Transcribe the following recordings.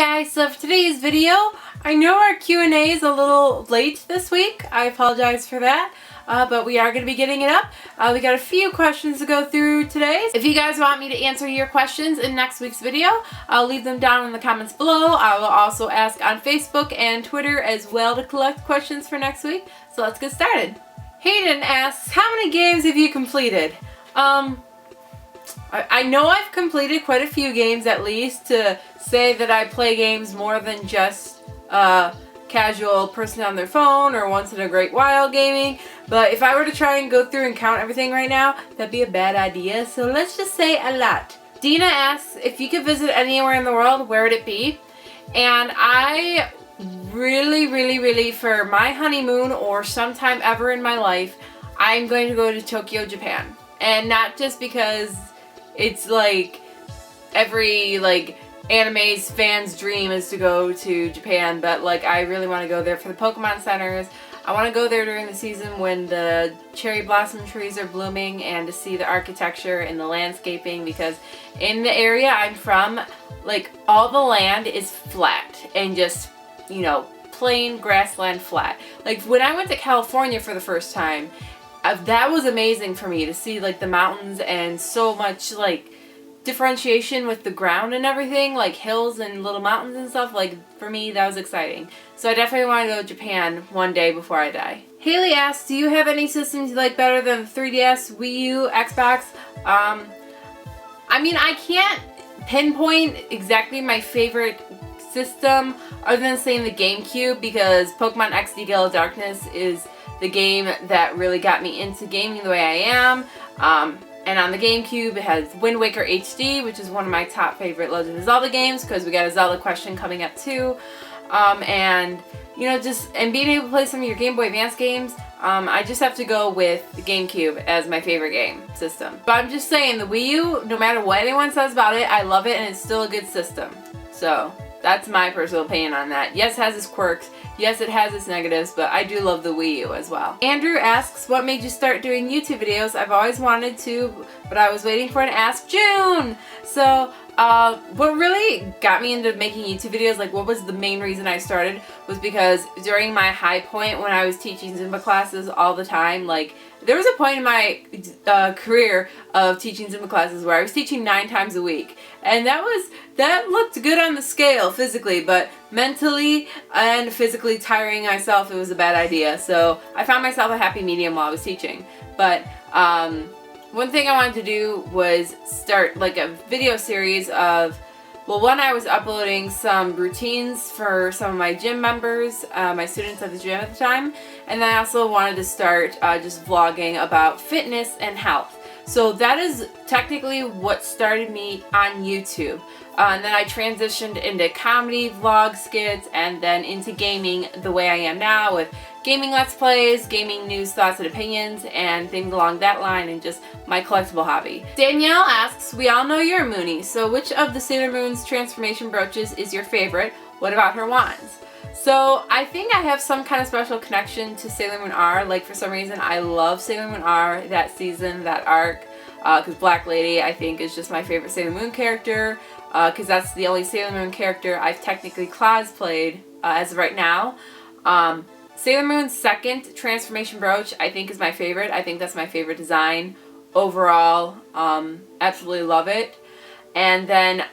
guys, so for today's video, I know our Q&A is a little late this week. I apologize for that, but we are going to be getting it up. We got a few questions to go through today. If you guys want me to answer your questions in next week's video, I'll leave them down in the comments below. I will also ask on Facebook and Twitter as well to collect questions for next week. So let's get started. Hayden asks, how many games have you completed? I know I've completed quite a few games at least to say that I play games more than just casual person on their phone or once in a great while gaming. But if I were to try and go through and count everything right now, that'd be a bad idea. So let's just say a lot. Dina asks, if you could visit anywhere in the world, where would it be? And I really, for my honeymoon or sometime ever in my life, I'm going to go to Tokyo, Japan. And not just because it's like every anime's fan's dream is to go to Japan, but I really want to go there for the Pokemon centers. I want to go there during the season when the cherry blossom trees are blooming and to see the architecture and the landscaping, because in the area I'm from, all the land is flat and just, plain grassland flat. When I went to California for the first time, that was amazing for me to see the mountains and so much differentiation with the ground and everything, hills and little mountains and stuff. For me, that was exciting. So I definitely want to go to Japan one day before I die. Haley asks, do you have any systems you like better than 3DS, Wii U, Xbox? I mean, I can't pinpoint exactly my favorite system other than saying the GameCube, because Pokemon XD Gale of Darkness is the game that really got me into gaming the way I am. And on the GameCube, it has Wind Waker HD, which is one of my top favorite Legend of Zelda games, because we got a Zelda question coming up too. And being able to play some of your Game Boy Advance games, I just have to go with the GameCube as my favorite game system. But I'm just saying, the Wii U, no matter what anyone says about it, I love it and it's still a good system. So that's my personal opinion on that. Yes, it has its quirks. Yes, it has its negatives, but I do love the Wii U as well. Andrew asks, what made you start doing YouTube videos? I've always wanted to, but I was waiting for an Ask June. So, what really got me into making YouTube videos, what was the main reason I started, was because during my high point when I was teaching Zumba classes all the time, there was a point in my career of teaching Zumba classes where I was teaching 9 times a week. And that looked good on the scale physically, but mentally and physically tiring myself, it was a bad idea. So I found myself a happy medium while I was teaching. But one thing I wanted to do was start a video series of, one, I was uploading some routines for some of my gym members, my students at the gym at the time, and then I also wanted to start just vlogging about fitness and health. So that is technically what started me on YouTube. And then I transitioned into comedy, vlog skits, and then into gaming the way I am now, with gaming Let's Plays, gaming news, thoughts, and opinions, and things along that line, and just my collectible hobby. Danielle asks, we all know you're a Moonie, so which of the Sailor Moon's transformation brooches is your favorite? What about her wands? So I think I have some kind of special connection to Sailor Moon R. For some reason, I love Sailor Moon R, that season, that arc, because Black Lady, I think, is just my favorite Sailor Moon character, because that's the only Sailor Moon character I've technically cosplayed as of right now. Sailor Moon's second transformation brooch, I think, is my favorite. I think that's my favorite design overall. Absolutely love it. And then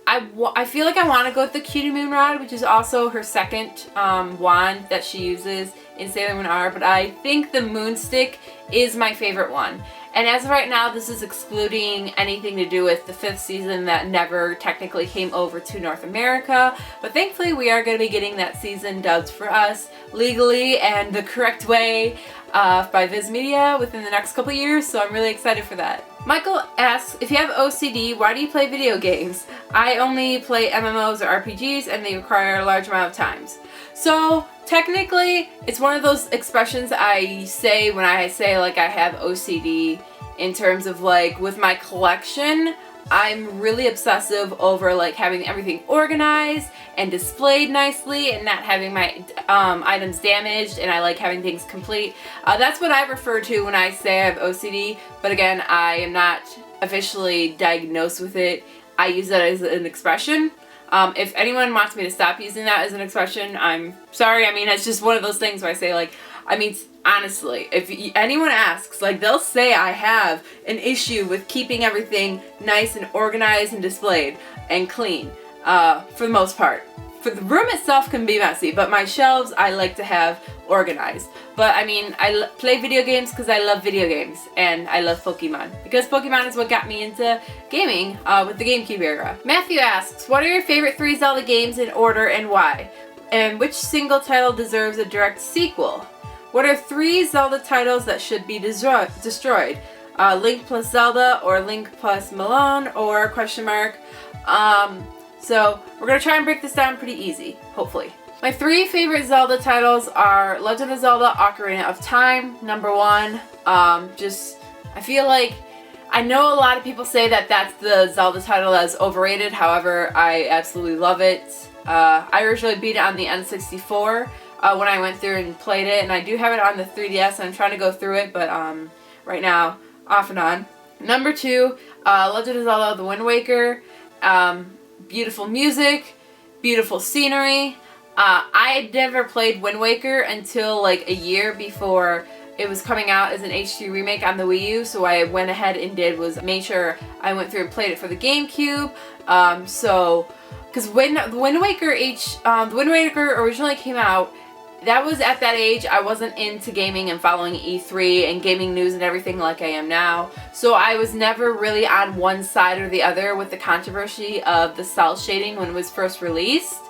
I feel like I want to go with the Cutie Moon Rod, which is also her second wand that she uses in Sailor Moon R, but I think the Moonstick is my favorite one. And as of right now, this is excluding anything to do with the 5th season that never technically came over to North America. But thankfully, we are going to be getting that season dubbed for us legally and the correct way by Viz Media within the next couple years. So I'm really excited for that. Michael asks, if you have OCD, why do you play video games? I only play MMOs or RPGs and they require a large amount of times. So technically, it's one of those expressions I say when I say I have OCD, in terms of with my collection. I'm really obsessive over having everything organized and displayed nicely and not having my items damaged, and I like having things complete. That's what I refer to when I say I have OCD, but again, I am not officially diagnosed with it. I use that as an expression. If anyone wants me to stop using that as an expression, I'm sorry. I mean, it's just one of those things where I say, like, I mean, honestly, if anyone asks, like, they'll say I have an issue with keeping everything nice and organized and displayed and clean, for the most part. For the room itself can be messy, but my shelves I like to have organized. But I mean, I play video games because I love video games, and I love Pokemon. Because Pokemon is what got me into gaming with the GameCube era. Matthew asks, what are your favorite 3 Zelda games in order and why? And which single title deserves a direct sequel? What are 3 Zelda titles that should be destroyed? Link plus Zelda, or Link plus Milan, or question mark? So we're going to try and break this down pretty easy, hopefully. My 3 favorite Zelda titles are Legend of Zelda Ocarina of Time, number 1. I feel like, I know a lot of people say that that's the Zelda title that's overrated, however, I absolutely love it. I originally beat it on the N64 when I went through and played it, and I do have it on the 3DS, and I'm trying to go through it, but right now, off and on. Number 2, Legend of Zelda The Wind Waker. Beautiful music, beautiful scenery. I had never played Wind Waker until like a year before it was coming out as an HD remake on the Wii U, so I went ahead and made sure I went through and played it for the GameCube. Because when the Wind Waker originally came out, that was at that age I wasn't into gaming and following E3 and gaming news and everything like I am now. So I was never really on one side or the other with the controversy of the cell shading when it was first released.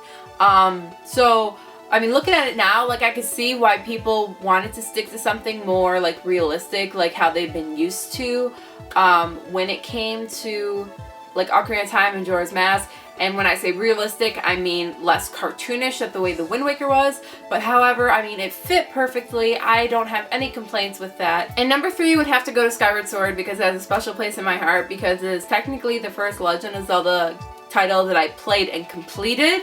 So, I mean, looking at it now, like, I could see why people wanted to stick to something more, like, realistic, like how they've been used to when it came to, like, Ocarina of Time and Majora's Mask. And when I say realistic, I mean less cartoonish than the way the Wind Waker was. But however, I mean, it fit perfectly. I don't have any complaints with that. And number 3 would have to go to Skyward Sword because it has a special place in my heart because it is technically the first Legend of Zelda title that I played and completed,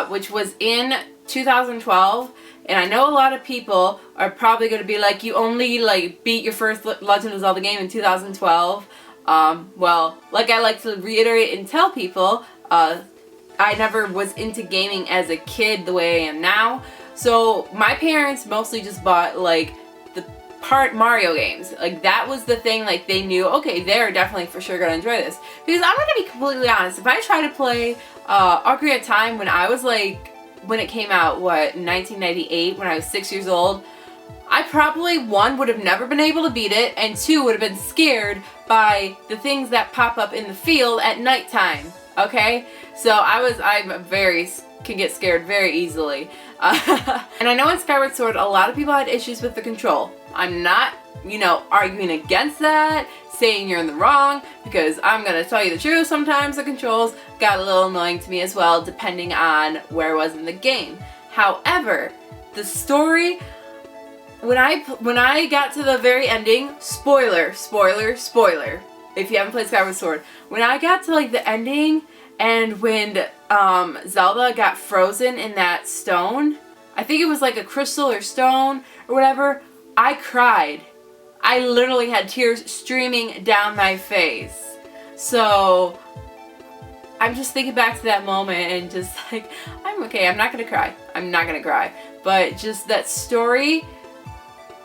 which was in 2012. And I know a lot of people are probably going to be like, you only like beat your first Legend of Zelda game in 2012. Well, like I like to reiterate and tell people, I never was into gaming as a kid the way I am now. So my parents mostly just bought like the Mario games. Like that was the thing, like they knew, okay, they're definitely for sure gonna enjoy this. Because I'm gonna be completely honest, if I try to play Ocarina of Time when I was like, when it came out, what, 1998, when I was 6 years old, I probably, 1, would have never been able to beat it, and 2, would have been scared by the things that pop up in the field at nighttime, okay? So can get scared very easily. And I know in Skyward Sword, a lot of people had issues with the control. I'm not, arguing against that, saying you're in the wrong, because I'm gonna tell you the truth, sometimes the controls got a little annoying to me as well, depending on where I was in the game. However, the story, when I got to the very ending, spoiler, if you haven't played Skyward Sword, when I got to like the ending and when Zelda got frozen in that stone, I think it was like a crystal or stone or whatever, I cried. I literally had tears streaming down my face. So I'm just thinking back to that moment and just like, I'm okay, I'm not gonna cry. But just that story,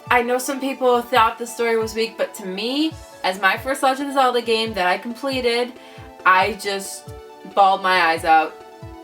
I know some people thought the story was weak, but to me, as my first Legend of Zelda game that I completed, I just bawled my eyes out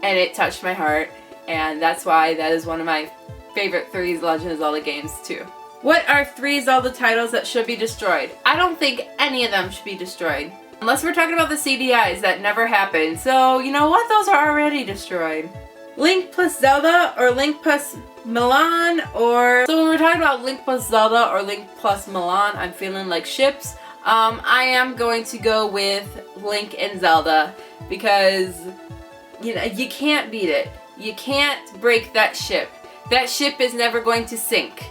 and it touched my heart, and that's why that is one of my favorite 3 Legend of Zelda games too. What are 3 Zelda titles that should be destroyed? I don't think any of them should be destroyed. Unless we're talking about the CDIs that never happened, so you know what, those are already destroyed. Link plus Zelda or Link plus Milan, or so when we're talking about Link plus Zelda or Link plus Milan, I'm feeling like ships. I am going to go with Link and Zelda because you can't beat it. You can't break that ship. That ship is never going to sink.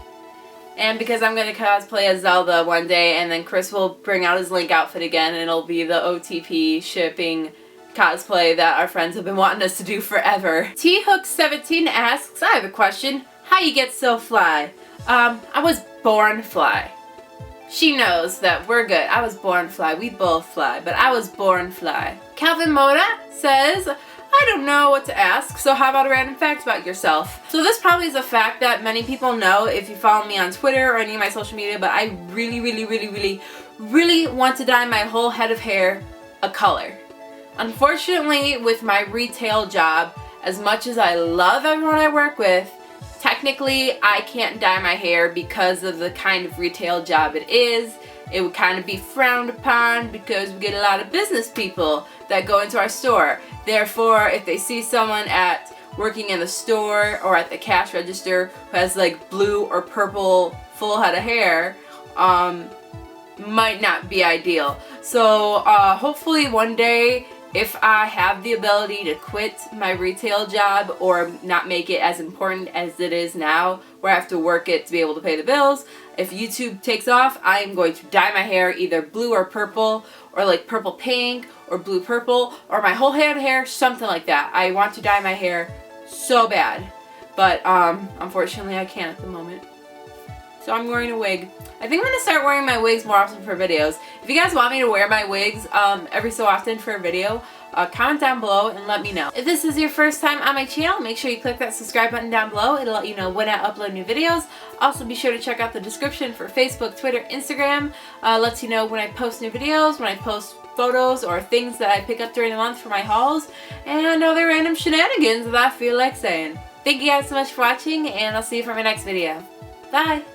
And because I'm going to cosplay as Zelda one day, and then Chris will bring out his Link outfit again, and it'll be the OTP shipping cosplay that our friends have been wanting us to do forever. T-Hook17 asks, I have a question. How you get so fly? I was born fly. She knows that we're good. I was born fly. We both fly, but I was born fly. Calvin Moda says, I don't know what to ask, so how about a random fact about yourself? So this probably is a fact that many people know if you follow me on Twitter or any of my social media, but I really want to dye my whole head of hair a color. Unfortunately, with my retail job, as much as I love everyone I work with, technically I can't dye my hair because of the kind of retail job it is. It would kind of be frowned upon because we get a lot of business people that go into our store. Therefore, if they see someone working in the store or at the cash register who has like blue or purple full head of hair, might not be ideal. So hopefully one day, if I have the ability to quit my retail job or not make it as important as it is now, where I have to work it to be able to pay the bills, if YouTube takes off, I am going to dye my hair either blue or purple, or like purple pink, or blue purple, or my whole head of hair, something like that. I want to dye my hair so bad, but unfortunately I can't at the moment. So I'm wearing a wig. I think I'm going to start wearing my wigs more often for videos. If you guys want me to wear my wigs every so often for a video, comment down below and let me know. If this is your first time on my channel, make sure you click that subscribe button down below. It'll let you know when I upload new videos. Also be sure to check out the description for Facebook, Twitter, Instagram. Lets you know when I post new videos, when I post photos or things that I pick up during the month for my hauls, and other random shenanigans that I feel like saying. Thank you guys so much for watching, and I'll see you for my next video. Bye!